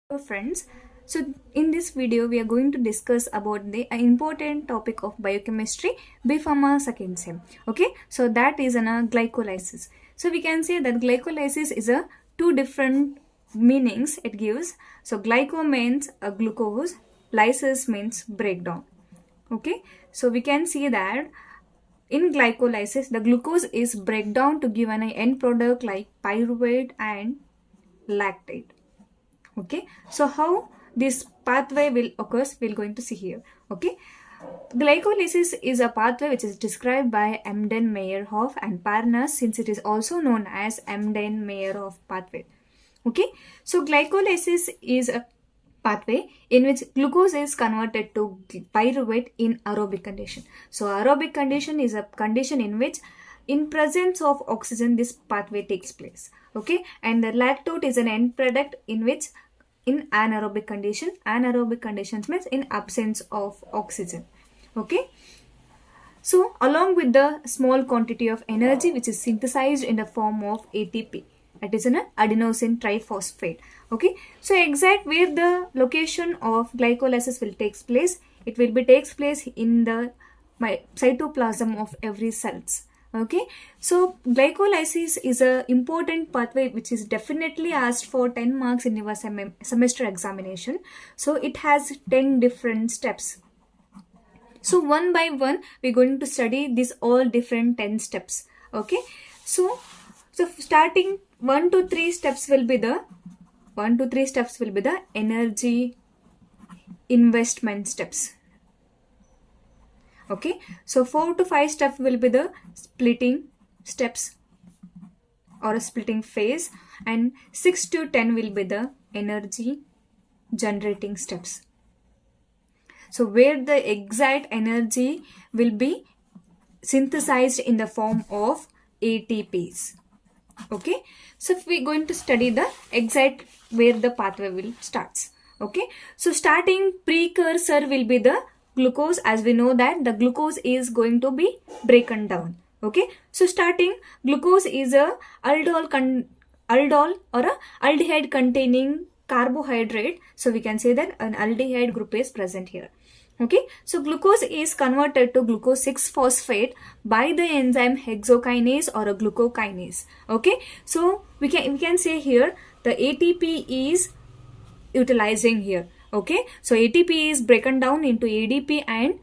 Hello friends, so in this video we are going to discuss about the important topic of biochemistry B.Pharma second sem. Okay, so that is glycolysis. So we can say that glycolysis is a two different meanings it gives. So glyco means a glucose, lysis means breakdown. Okay, so we can see that in glycolysis the glucose is breakdown to give an end product like pyruvate and lactate. Okay, so how this pathway will occurs we're going to see here. Okay, glycolysis is a pathway which is described by Emden-Meyerhof and Parnas, since it is also known as Emden-Meyerhof pathway. Okay, so glycolysis is a pathway in which glucose is converted to pyruvate in aerobic condition. So aerobic condition is a condition in which in presence of oxygen this pathway takes place. Okay, and the lactate is an end product in which in anaerobic conditions means in absence of oxygen. Okay, so along with the small quantity of energy which is synthesized in the form of ATP, that is an adenosine triphosphate. Okay, so exact where the location of glycolysis will takes place, it will be takes place in the cytoplasm of every cells. Okay, so glycolysis is a important pathway which is definitely asked for 10 marks in your semester examination. So it has 10 different steps. So one by one we're going to study these all different 10 steps. Okay, so starting 1 to 3 steps will be the energy investment steps. Okay, so 4 to 5 steps will be the splitting steps or a splitting phase, and 6 to 10 will be the energy generating steps. So where the exact energy will be synthesized in the form of ATPs. Okay, so if we're going to study the exact where the pathway will starts. Okay, so starting precursor will be the glucose, as we know that the glucose is going to be broken down. Okay, so starting glucose is a aldol or a aldehyde containing carbohydrate, so we can say that an aldehyde group is present here. Okay, so glucose is converted to glucose 6-phosphate by the enzyme hexokinase or a glucokinase. Okay, so we can say here the ATP is utilizing here. Okay, so ATP is broken down into ADP and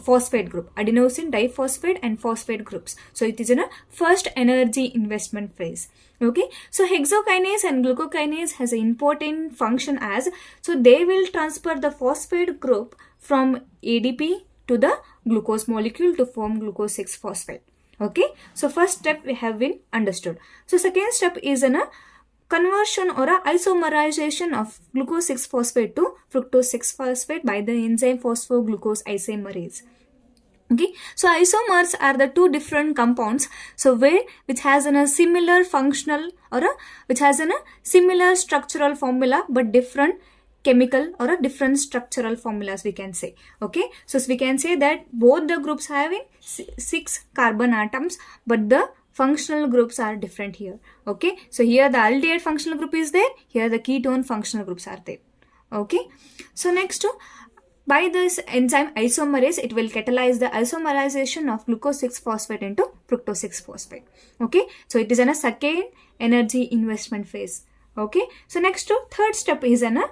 phosphate group, adenosine diphosphate and phosphate groups. So it is in a first energy investment phase. Okay, so hexokinase and glucokinase has an important function as, so they will transfer the phosphate group from ADP to the glucose molecule to form glucose 6-phosphate. Okay, so first step we have been understood. So second step is in a conversion or a isomerization of glucose 6-phosphate to fructose 6-phosphate by the enzyme phosphoglucose isomerase. Okay, so isomers are the two different compounds, so which has a similar functional or which has a similar structural formula but different chemical or a different structural formulas we can say. Okay, so we can say that both the groups having 6 carbon atoms, but the functional groups are different here. Okay, so here the aldehyde functional group is there, here the ketone functional groups are there. Okay, so next by this enzyme isomerase, it will catalyze the isomerization of glucose 6-phosphate into fructose 6-phosphate. Okay, so it is in a second energy investment phase. Okay, so next third step is in a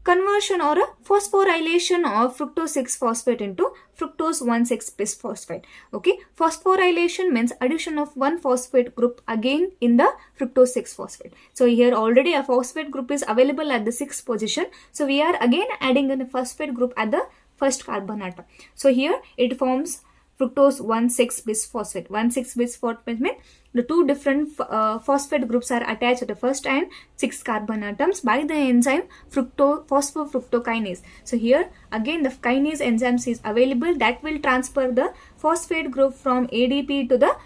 conversion or a phosphorylation of fructose 6-phosphate into fructose 1,6-bisphosphate. Okay, phosphorylation means addition of one phosphate group again in the fructose 6-phosphate. So here already a phosphate group is available at the 6th position. So we are again adding a phosphate group at the first carbon atom. So here it forms fructose 1,6-bisphosphate. 1,6-bisphosphate means the two different phosphate groups are attached to the first and 6 carbon atoms by the enzyme phosphofructokinase. So here again the kinase enzymes is available that will transfer the phosphate group from ADP to the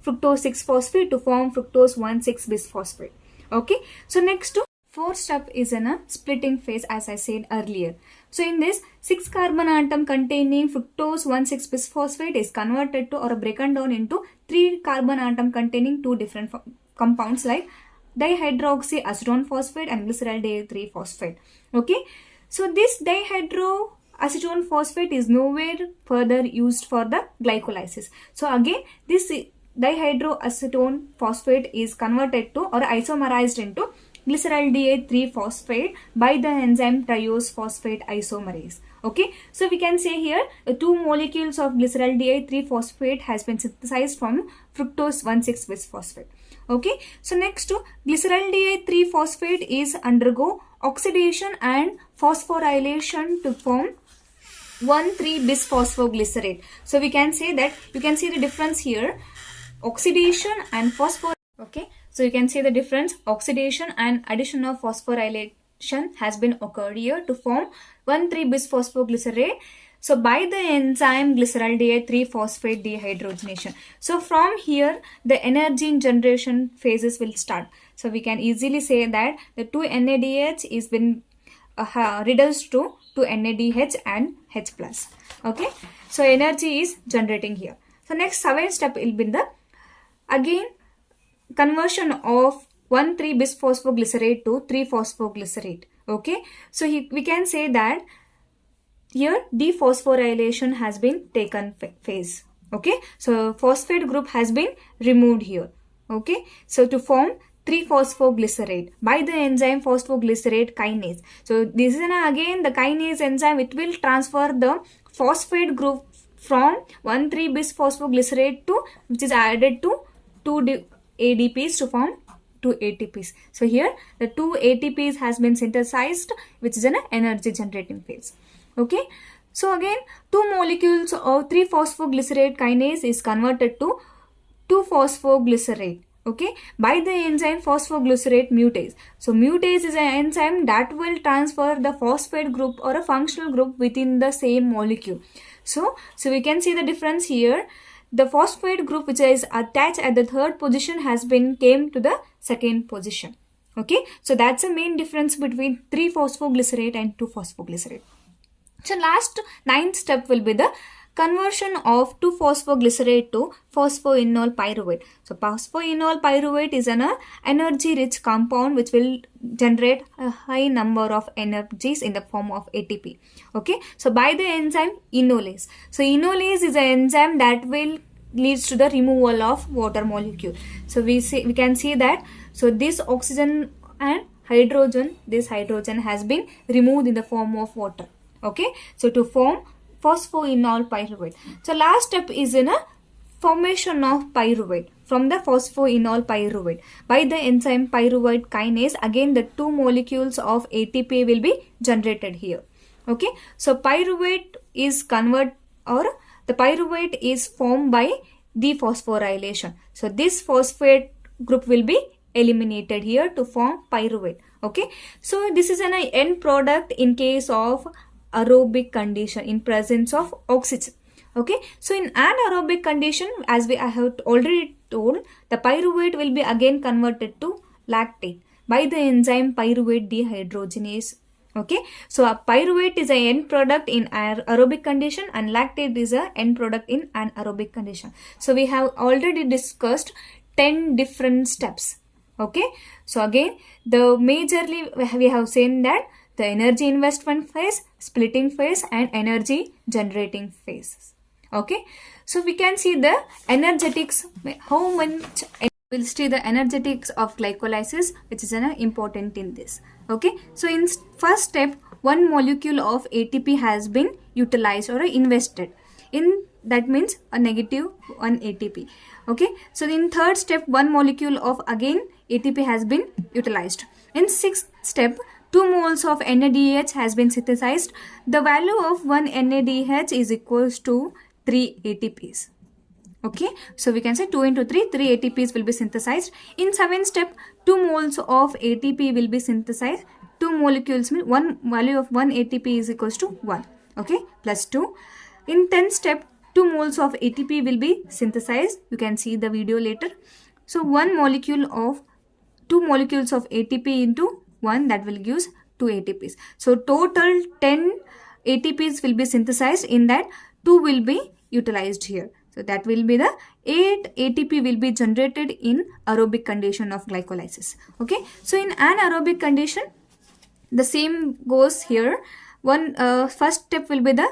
fructose 6-phosphate to form fructose 1,6-bisphosphate. Okay, so next fourth step is in a splitting phase, as I said earlier. So in this 6 carbon atom containing fructose 1,6-bisphosphate is converted to or broken down into 3 carbon atom containing two different compounds like dihydroxyacetone phosphate and glyceraldehyde 3 phosphate. Okay, so this dihydroacetone phosphate is nowhere further used for the glycolysis. So again, this dihydroacetone phosphate is converted to or isomerized into glyceraldehyde 3 phosphate by the enzyme triose phosphate isomerase. Okay, so we can say here 2 molecules of glyceraldehyde 3 phosphate has been synthesized from fructose 1,6 bisphosphate. Okay, so next to glyceraldehyde 3 phosphate is undergo oxidation and phosphorylation to form 1,3 bisphosphoglycerate. So we can say that you can see the difference here, oxidation and phosphor. Okay, so you can see the difference, oxidation and addition of phosphorylation has been occurred here to form 1,3 bisphosphoglycerate. So by the enzyme glyceraldehyde 3 phosphate dehydrogenation. So from here the energy generation phases will start. So we can easily say that the 2 NADH is been reduced to 2 NADH and H+. Okay, so energy is generating here. So next 7th step will be the again conversion of 1,3 bisphosphoglycerate to 3 phosphoglycerate. Okay, so we can say that here dephosphorylation has been taken phase. Okay, so phosphate group has been removed here. Okay, so to form 3 phosphoglycerate by the enzyme phosphoglycerate kinase. So this is again the kinase enzyme, it will transfer the phosphate group from 1,3 bisphosphoglycerate to which is added to 2 ADPs to form 2 ATPs. So here the 2 ATPs has been synthesized, which is an energy generating phase. Okay, so again 2 molecules of 3 phosphoglycerate kinase is converted to 2 phosphoglycerate. Okay, by the enzyme phosphoglycerate mutase. So mutase is an enzyme that will transfer the phosphate group or a functional group within the same molecule. So we can see the difference here. The phosphate group which is attached at the 3rd position has been came to the 2nd position. Okay, so that's the main difference between 3 phosphoglycerate and 2 phosphoglycerate. So last 9th step will be the conversion of 2 phosphoglycerate to phosphoenol pyruvate. So phosphoenol pyruvate is an energy rich compound which will generate a high number of energies in the form of ATP. Okay, so by the enzyme enolase. So enolase is an enzyme that will leads to the removal of water molecule. So we can see that so this oxygen and hydrogen, this hydrogen has been removed in the form of water. Okay, so to form phosphoenol pyruvate. So last step is in a formation of pyruvate from the phosphoenol pyruvate by the enzyme pyruvate kinase. Again the 2 molecules of ATP will be generated here. Okay, so pyruvate is converted or the pyruvate is formed by dephosphorylation. So this phosphate group will be eliminated here to form pyruvate. Okay, so this is an end product in case of aerobic condition in presence of oxygen. Okay, so in anaerobic condition, as I have already told, the pyruvate will be again converted to lactate by the enzyme pyruvate dehydrogenase. Okay, so a pyruvate is an end product in aerobic condition and lactate is an end product in anaerobic condition. So we have already discussed 10 different steps. Okay, so again the majorly we have seen that the energy investment phase, splitting phase and energy generating phases. Okay, so we can see the energetics, how much we'll see the energetics of glycolysis, which is an important in this. Okay, so in first step 1 molecule of ATP has been utilized or invested in, that means a negative 1 ATP. Okay, so in third step 1 molecule of again ATP has been utilized. In 6th step 2 moles of NADH has been synthesized. The value of 1 NADH is equals to 3 ATPs. Okay, so we can say 2 into 3, 3 ATPs will be synthesized. In 7th step 2 moles of ATP will be synthesized. 2 molecules mean 1 value of 1 ATP is equals to 1. Okay, plus 2. In 10th step 2 moles of ATP will be synthesized. You can see the video later. So 1 molecule of 2 molecules of ATP into 1, that will give 2 ATPs. So total 10 ATPs will be synthesized, in that 2 will be utilized here. So that will be the 8 ATP will be generated in aerobic condition of glycolysis. Okay, so in anaerobic condition, the same goes here. First step will be the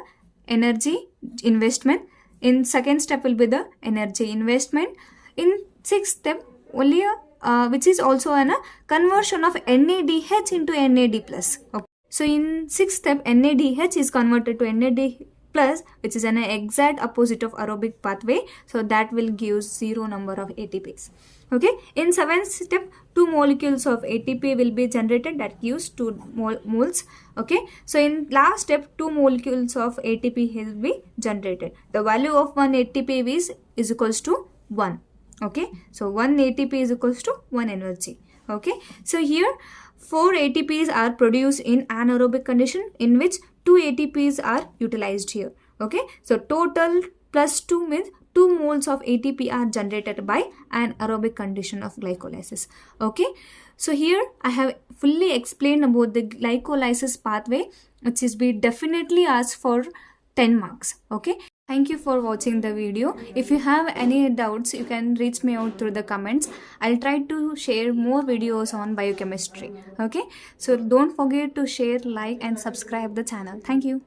energy investment. In second step will be the energy investment. In sixth step only which is also a conversion of NADH into NAD plus. Okay. So in sixth step, NADH is converted to NAD plus, which is an exact opposite of aerobic pathway. So that will give 0 number of ATPs. Okay. In seventh step, 2 molecules of ATP will be generated, that gives 2 moles. Okay. So in last step, 2 molecules of ATP will be generated. The value of 1 ATP is equals to 1. Okay. So 1 ATP is equals to 1 energy. Okay. So here 4 ATPs are produced in anaerobic condition, in which 2 ATPs are utilized here. Okay. So total plus 2 means 2 moles of ATP are generated by an aerobic condition of glycolysis. Okay. So here I have fully explained about the glycolysis pathway, which is be definitely asked for 10 marks. Okay. Thank you for watching the video. If you have any doubts, you can reach me out through the comments. I'll try to share more videos on biochemistry. Okay. So don't forget to share, like and subscribe the channel. Thank you.